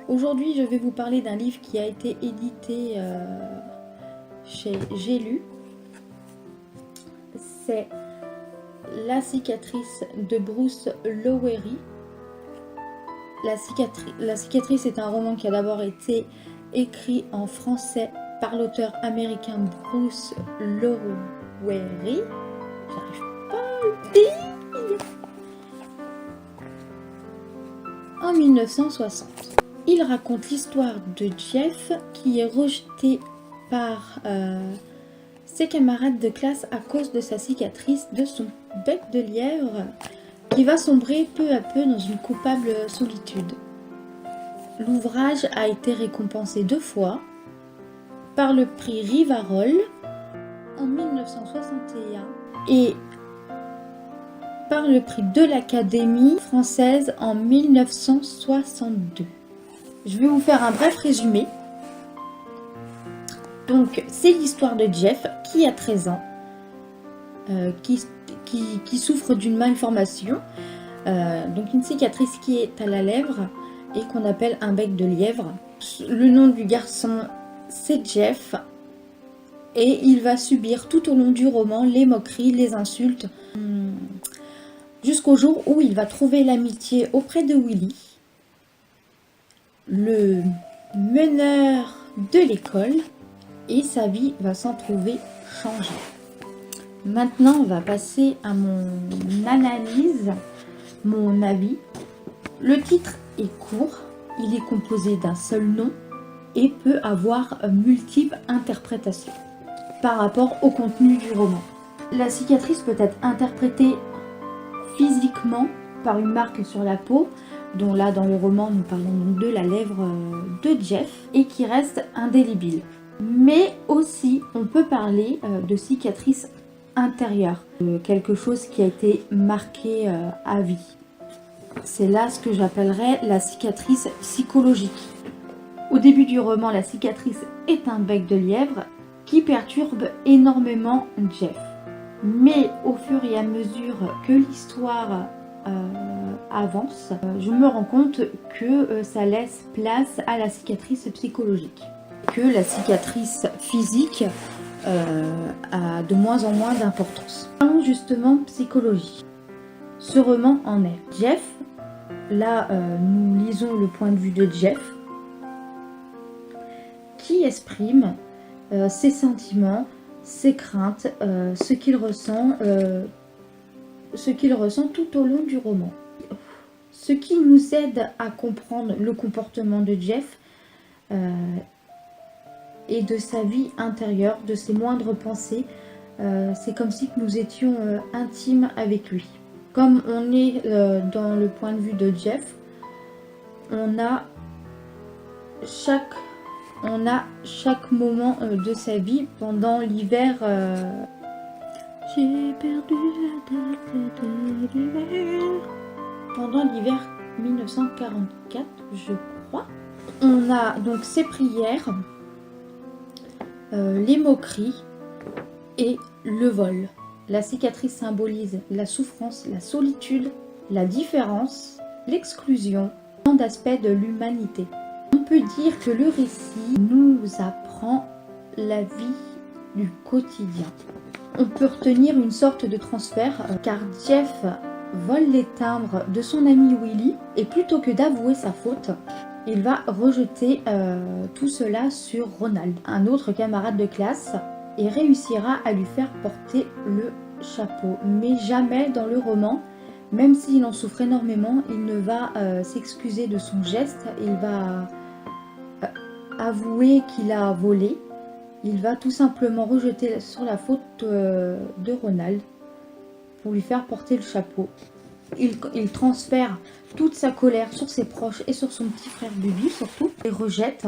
Aujourd'hui, je vais vous parler d'un livre qui a été édité chez J'ai lu. C'est La cicatrice de Bruce Lowery. La cicatrice est un roman qui a d'abord été écrit en français par l'auteur américain Bruce Lowery. J'arrive pas à le dire. En 1960. Il raconte l'histoire de Jeff qui est rejeté par ses camarades de classe à cause de sa cicatrice de son bec de lièvre qui va sombrer peu à peu dans une coupable solitude. L'ouvrage a été récompensé 2 fois par le prix Rivarol en 1961 et par le prix de l'Académie française en 1962. Je vais vous faire un bref résumé. Donc, c'est l'histoire de Jeff qui a 13 ans, qui souffre d'une malformation, donc une cicatrice qui est à la lèvre et qu'on appelle un bec de lièvre. Le nom du garçon, c'est Jeff, et il va subir tout au long du roman les moqueries, les insultes, jusqu'au jour où il va trouver l'amitié auprès de Willy, le meneur de l'école, et sa vie va s'en trouver changée. Maintenant, on va passer à mon analyse, mon avis. Le titre est court, il est composé d'un seul nom et peut avoir multiples interprétations par rapport au contenu du roman. La cicatrice peut être interprétée physiquement par une marque sur la peau, dont là dans le roman nous parlons de la lèvre de Jeff, et qui reste indélébile. Mais aussi on peut parler de cicatrice intérieure, quelque chose qui a été marqué à vie. C'est là ce que j'appellerais la cicatrice psychologique. Au début du roman, la cicatrice est un bec de lièvre qui perturbe énormément Jeff. Mais au fur et à mesure que l'histoire avance, je me rends compte que ça laisse place à la cicatrice psychologique. Que la cicatrice physique a de moins en moins d'importance. Parlons justement psychologie. Ce roman en est. Jeff, là nous lisons le point de vue de Jeff, qui exprime ses sentiments, ses craintes, ce qu'il ressent tout au long du roman. Ce qui nous aide à comprendre le comportement de Jeff et de sa vie intérieure, de ses moindres pensées. C'est comme si nous étions intimes avec lui. Comme on est dans le point de vue de Jeff, on a chaque moment de sa vie pendant l'hiver. J'ai perdu la date de l'hiver. Pendant l'hiver 1944, je crois. On a donc ses prières, les moqueries et le vol. La cicatrice symbolise la souffrance, la solitude, la différence, l'exclusion, tant d'aspects de l'humanité. On peut dire que le récit nous apprend la vie du quotidien. On peut retenir une sorte de transfert car Jeff vole les timbres de son ami Willy et plutôt que d'avouer sa faute, il va rejeter tout cela sur Ronald, un autre camarade de classe, et réussira à lui faire porter le chapeau. Mais jamais dans le roman, même s'il en souffre énormément, il ne va s'excuser de son geste, il va avouer qu'il a volé, il va tout simplement rejeter sur la faute de Ronald pour lui faire porter le chapeau. Il transfère toute sa colère sur ses proches et sur son petit frère Bubu surtout. Il rejette.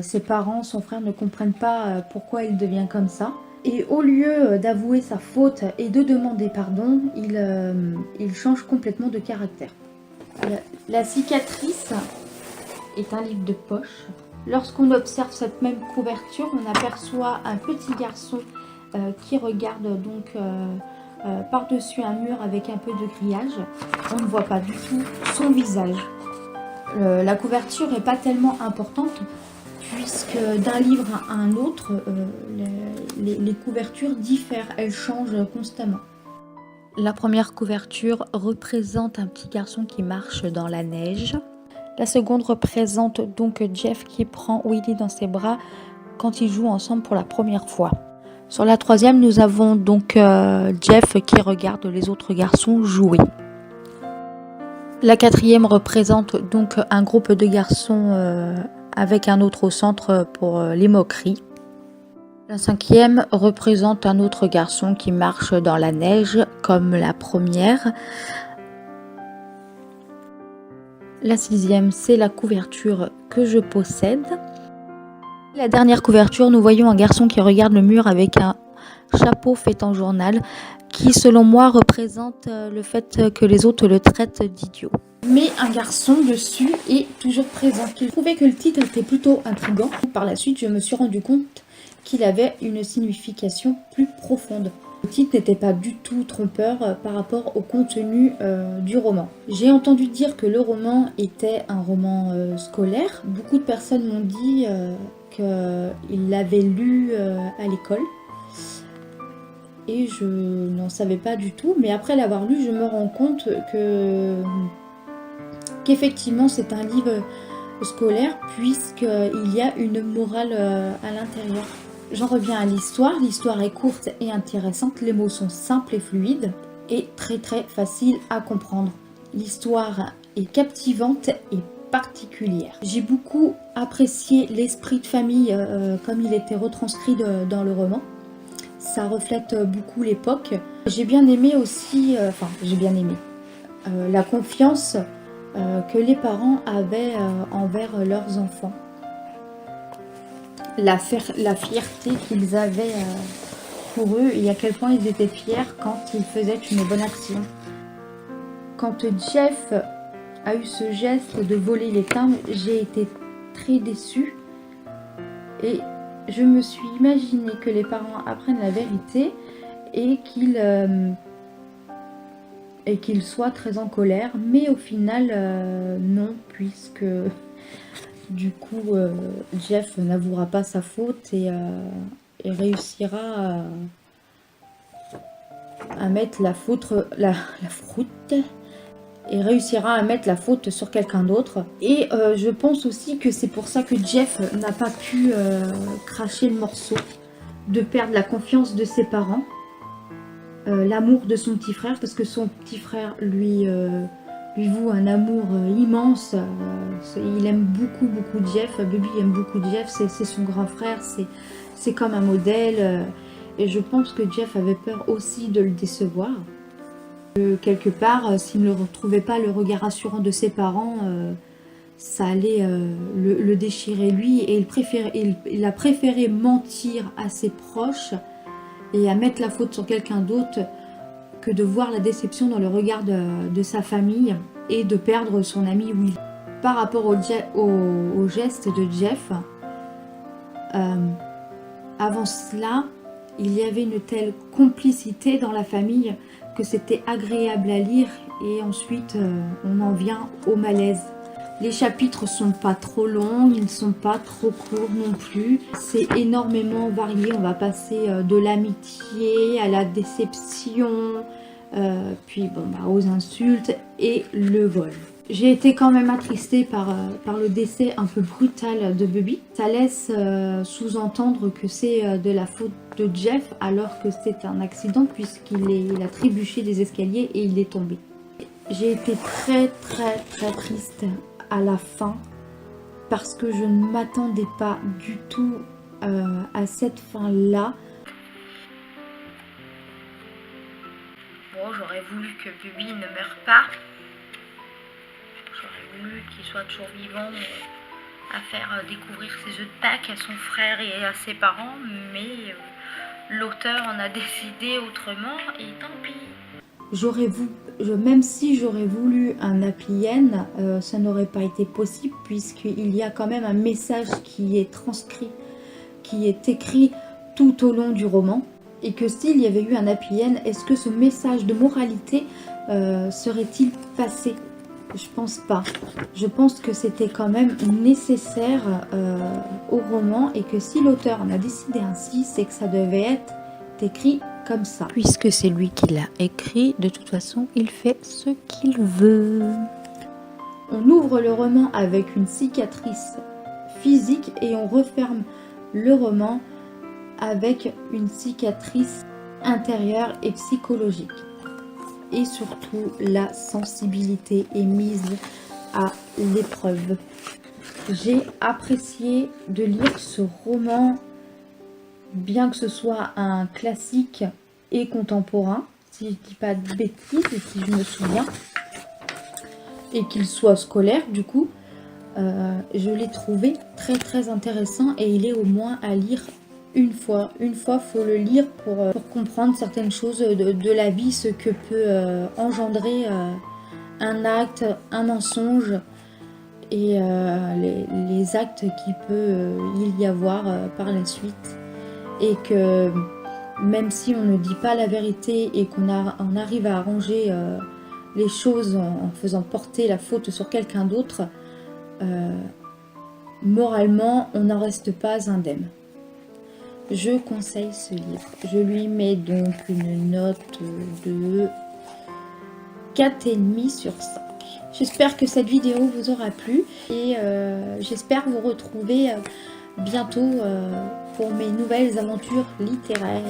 Ses parents, son frère ne comprennent pas pourquoi il devient comme ça. Et au lieu d'avouer sa faute et de demander pardon, il change complètement de caractère. La cicatrice est un livre de poche. Lorsqu'on observe cette même couverture, on aperçoit un petit garçon qui regarde donc par-dessus un mur avec un peu de grillage. On ne voit pas du tout son visage. La couverture n'est pas tellement importante puisque d'un livre à un autre, les couvertures diffèrent, elles changent constamment. La première couverture représente un petit garçon qui marche dans la neige. La seconde représente donc Jeff qui prend Willy dans ses bras quand ils jouent ensemble pour la première fois. Sur la troisième, nous avons donc Jeff qui regarde les autres garçons jouer. La quatrième représente donc un groupe de garçons avec un autre au centre pour les moqueries. La cinquième représente un autre garçon qui marche dans la neige comme la première. La sixième, c'est la couverture que je possède. La dernière couverture, nous voyons un garçon qui regarde le mur avec un chapeau fait en journal qui, selon moi, représente le fait que les autres le traitent d'idiot. Mais un garçon dessus est toujours présent. Je trouvais que le titre était plutôt intriguant. Par la suite, je me suis rendu compte qu'il avait une signification plus profonde. Le titre n'était pas du tout trompeur par rapport au contenu du roman. J'ai entendu dire que le roman était un roman scolaire. Beaucoup de personnes m'ont dit qu'ils l'avaient lu à l'école. Et je n'en savais pas du tout. Mais après l'avoir lu, je me rends compte qu'effectivement c'est un livre scolaire puisqu'il y a une morale à l'intérieur. J'en reviens à l'histoire. L'histoire est courte et intéressante. Les mots sont simples et fluides et très faciles à comprendre. L'histoire est captivante et particulière. J'ai beaucoup apprécié l'esprit de famille comme il était retranscrit dans le roman. Ça reflète beaucoup l'époque. J'ai bien aimé aussi, la confiance que les parents avaient envers leurs enfants. La fierté qu'ils avaient pour eux et à quel point ils étaient fiers quand ils faisaient une bonne action. Quand Jeff a eu ce geste de voler les timbres, j'ai été très déçue et je me suis imaginé que les parents apprennent la vérité et qu'ils soient très en colère, mais au final non, puisque du coup Jeff n'avouera pas sa faute et réussira à mettre la faute sur quelqu'un d'autre. Et je pense aussi que c'est pour ça que Jeff n'a pas pu cracher le morceau, de perdre la confiance de ses parents, l'amour de son petit frère, parce que son petit frère lui voue un amour immense. Il aime beaucoup Jeff. Baby aime beaucoup Jeff, c'est son grand frère, c'est comme un modèle. Et je pense que Jeff avait peur aussi de le décevoir. Quelque part, s'il ne retrouvait pas le regard assurant de ses parents, ça allait le déchirer lui. Et il a préféré mentir à ses proches et à mettre la faute sur quelqu'un d'autre que de voir la déception dans le regard de sa famille et de perdre son ami Will. Par rapport au geste de Jeff, avant cela, il y avait une telle complicité dans la famille que c'était agréable à lire et ensuite on en vient au malaise. Les chapitres sont pas trop longs, ils ne sont pas trop courts non plus. C'est énormément varié, on va passer de l'amitié à la déception, puis aux insultes et le vol. J'ai été quand même attristée par le décès un peu brutal de Bubby. Ça laisse sous-entendre que c'est de la faute de Jeff alors que c'est un accident puisqu'il a trébuché des escaliers et il est tombé. J'ai été très triste à la fin parce que je ne m'attendais pas du tout à cette fin-là. Bon, j'aurais voulu que Bubby ne meure pas. J'aurais voulu qu'il soit toujours vivant à faire découvrir ses œufs de Pâques à son frère et à ses parents, mais l'auteur en a décidé autrement et tant pis. Même si j'aurais voulu un happy end, ça n'aurait pas été possible puisqu'il y a quand même un message qui est transcrit, qui est écrit tout au long du roman. Et que s'il y avait eu un happy end, est-ce que ce message de moralité serait-il passé? Je pense pas. Je pense que c'était quand même nécessaire au roman et que si l'auteur en a décidé ainsi, c'est que ça devait être écrit comme ça. Puisque c'est lui qui l'a écrit, de toute façon, il fait ce qu'il veut. On ouvre le roman avec une cicatrice physique et on referme le roman avec une cicatrice intérieure et psychologique. Et surtout, la sensibilité est mise à l'épreuve. J'ai apprécié de lire ce roman, bien que ce soit un classique et contemporain, si je ne dis pas de bêtises et si je me souviens, et qu'il soit scolaire du coup. Je l'ai trouvé très très intéressant et il est au moins à lire une fois. Une fois, faut le lire pour comprendre certaines choses de la vie, ce que peut engendrer un acte, un mensonge et les actes qu'il peut y avoir par la suite. Et que même si on ne dit pas la vérité et qu'on arrive à arranger les choses en faisant porter la faute sur quelqu'un d'autre, moralement, on n'en reste pas indemne. Je conseille ce livre. Je lui mets donc une note de 4,5 sur 5. J'espère que cette vidéo vous aura plu et j'espère vous retrouver bientôt pour mes nouvelles aventures littéraires.